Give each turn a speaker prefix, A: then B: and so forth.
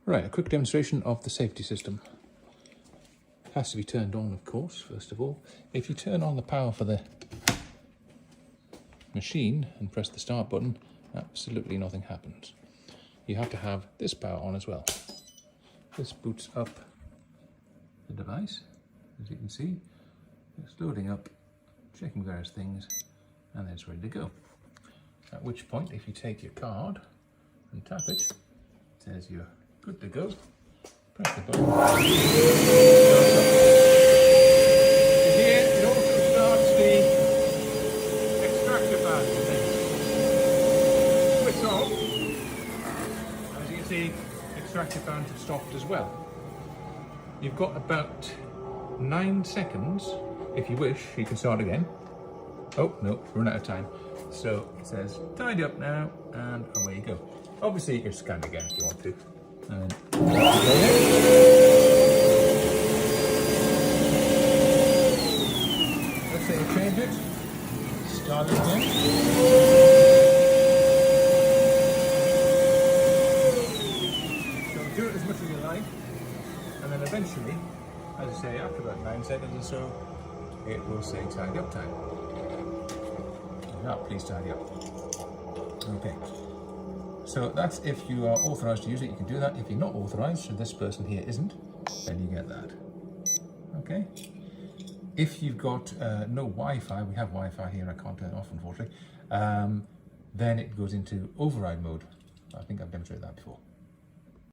A: Right, a quick demonstration of the safety system. It has to be turned on, of course, first of all. If you turn on the power for the machine and press the start button, absolutely nothing happens. You have to have this power on as well. This boots up the device, as you can see. It's loading up, checking various things, and then it's ready to go. At which point, if you take your card and tap it, it says you're good to go. Press the button. Here it also starts the extractor band. Switch on. As you can see, extractor band has stopped as well. You've got about 9 seconds. If you wish, you can start again. Oh no, run out of time. So it says tidy up now, and away you go. Obviously you can scan again if you want to. And let's say you change it, start it again. So do it as much as you like, and then eventually, as I say, after about 9 seconds or so, it will say tidy up time. Now please tidy up. Okay. So that's if you are authorised to use it, you can do that. If you're not authorised, so this person here isn't, then you get that. Okay. If you've got no Wi-Fi, we have Wi-Fi here, I can't turn it off unfortunately, then it goes into override mode. I think I've demonstrated that before.